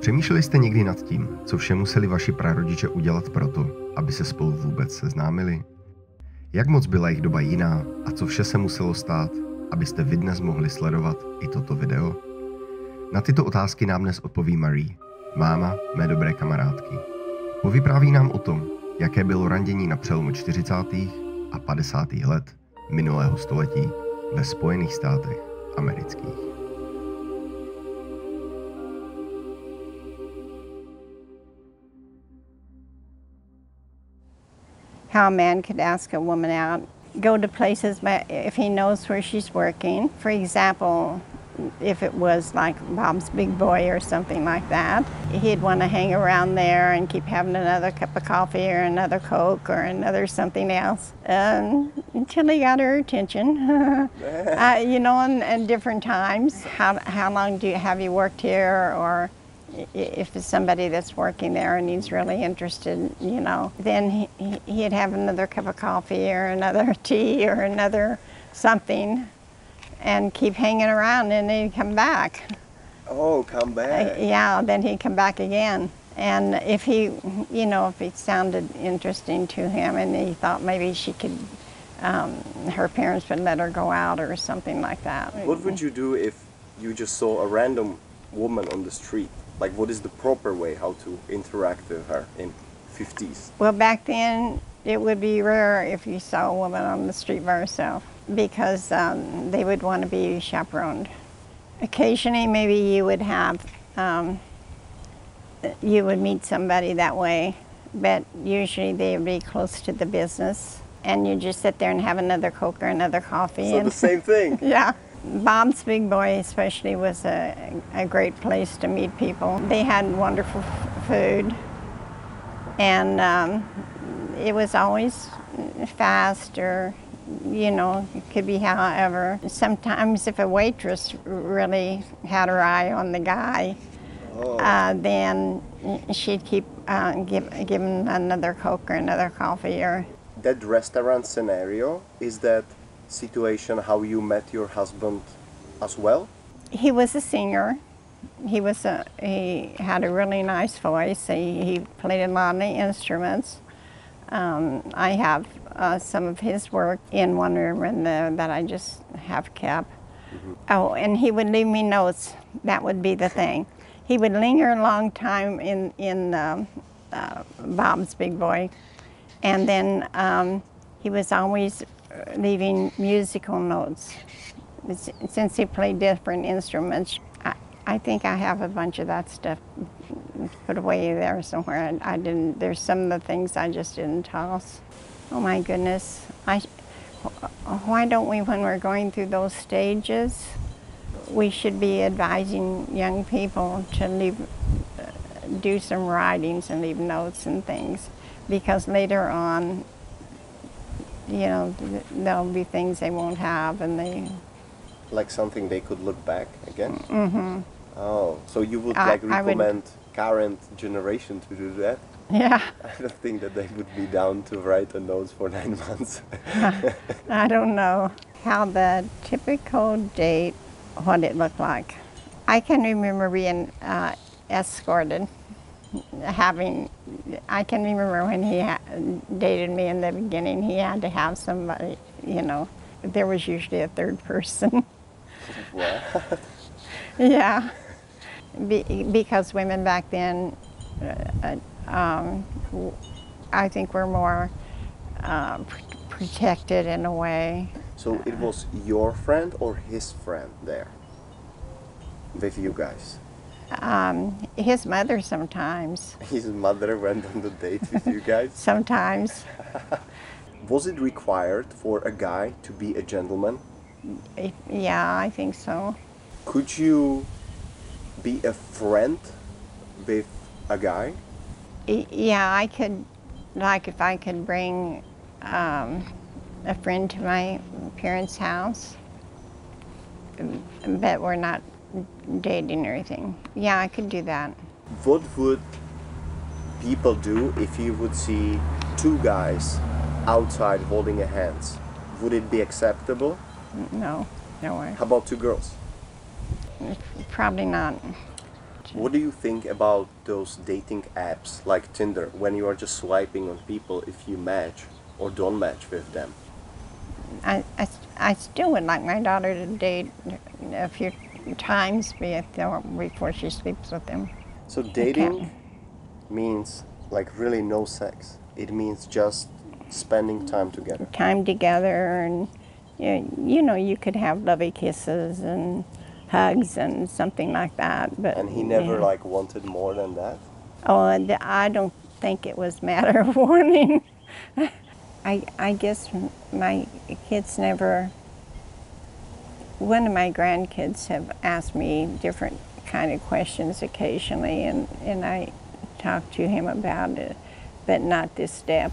Přemýšleli jste někdy nad tím, co vše museli vaši prarodiče udělat proto, aby se spolu vůbec seznámili? Jak moc byla jejich doba jiná a co vše se muselo stát, abyste vy dnes mohli sledovat i toto video? Na tyto otázky nám dnes odpoví Marie, máma mé dobré kamarádky. Povypráví nám o tom, jaké bylo randění na přelomu 40. a 50. let minulého století ve Spojených státech amerických. How a man could ask a woman out, go to places if he knows where she's working. For example, if it was like Bob's Big Boy or something like that, he'd want to hang around there and keep having another cup of coffee or another Coke or another something else until he got her attention. You know, and different times. How long have you worked here? Or if it's somebody that's working there and he's really interested, you know, then he'd have another cup of coffee or another tea or another something and keep hanging around, and then he'd come back. Oh, come back. Yeah, then he'd come back again. And if he, you know, if it sounded interesting to him and he thought maybe she could, her parents would let her go out or something like that. What would you do if you just saw a random woman on the street? Like, what is the proper way how to interact with her in 50s? Well, back then, it would be rare if you saw a woman on the street by herself because they would want to be chaperoned. Occasionally, maybe you would have, you would meet somebody that way, but usually they would be close to the business, and you just sit there and have another Coke or another coffee. So the same thing? Yeah. Bob's Big Boy especially was a great place to meet people. They had wonderful food, and it was always fast, or, you know, it could be however. Sometimes if a waitress really had her eye on the guy, then she'd keep give him another Coke or another coffee. Or that restaurant scenario, is that situation how you met your husband as well? He was a singer. He had a really nice voice. He played a lot of the instruments. I have some of his work in one room that I just have kept. Mm-hmm. Oh, and he would leave me notes. That would be the thing. He would linger a long time in Bob's Big Boy, and then he was always leaving musical notes. Since he played different instruments, I think I have a bunch of that stuff put away there somewhere. I didn't. There's some of the things I just didn't toss. Oh my goodness! Why don't we, when we're going through those stages, we should be advising young people to do some writings and leave notes and things, because later on, you know, there'll be things they won't have, and they... Like something they could look back again? Mm-hmm. Oh, so you would recommend current generation to do that? Yeah. I don't think that they would be down to write a notes for 9 months. I don't know how the typical date, what it looked like. I can remember being escorted. I can remember when he dated me in the beginning, he had to have somebody, you know, there was usually a third person. What? Yeah, because women back then, I think were more protected in a way. So it was your friend or his friend there with you guys? His mother sometimes. His mother went on the date with you guys? Sometimes. Was it required for a guy to be a gentleman? Yeah, I think so. Could you be a friend with a guy? Yeah, I could, like if I could bring a friend to my parents' house, but we're not dating or anything. Yeah, I could do that. What would people do if you would see two guys outside holding hands? Would it be acceptable? No, no way. How about two girls? Probably not. What do you think about those dating apps like Tinder, when you are just swiping on people if you match or don't match with them? I still would like my daughter to date a few times before she sleeps with him. So dating means like really no sex. It means just spending time together. Time together, and you know, you could have lovey kisses and hugs and something like that. But And he never like wanted more than that? Oh, I don't think it was a matter of wanting. I guess my kids never, one of my grandkids have asked me different kind of questions occasionally, and I talk to him about it, but not this step.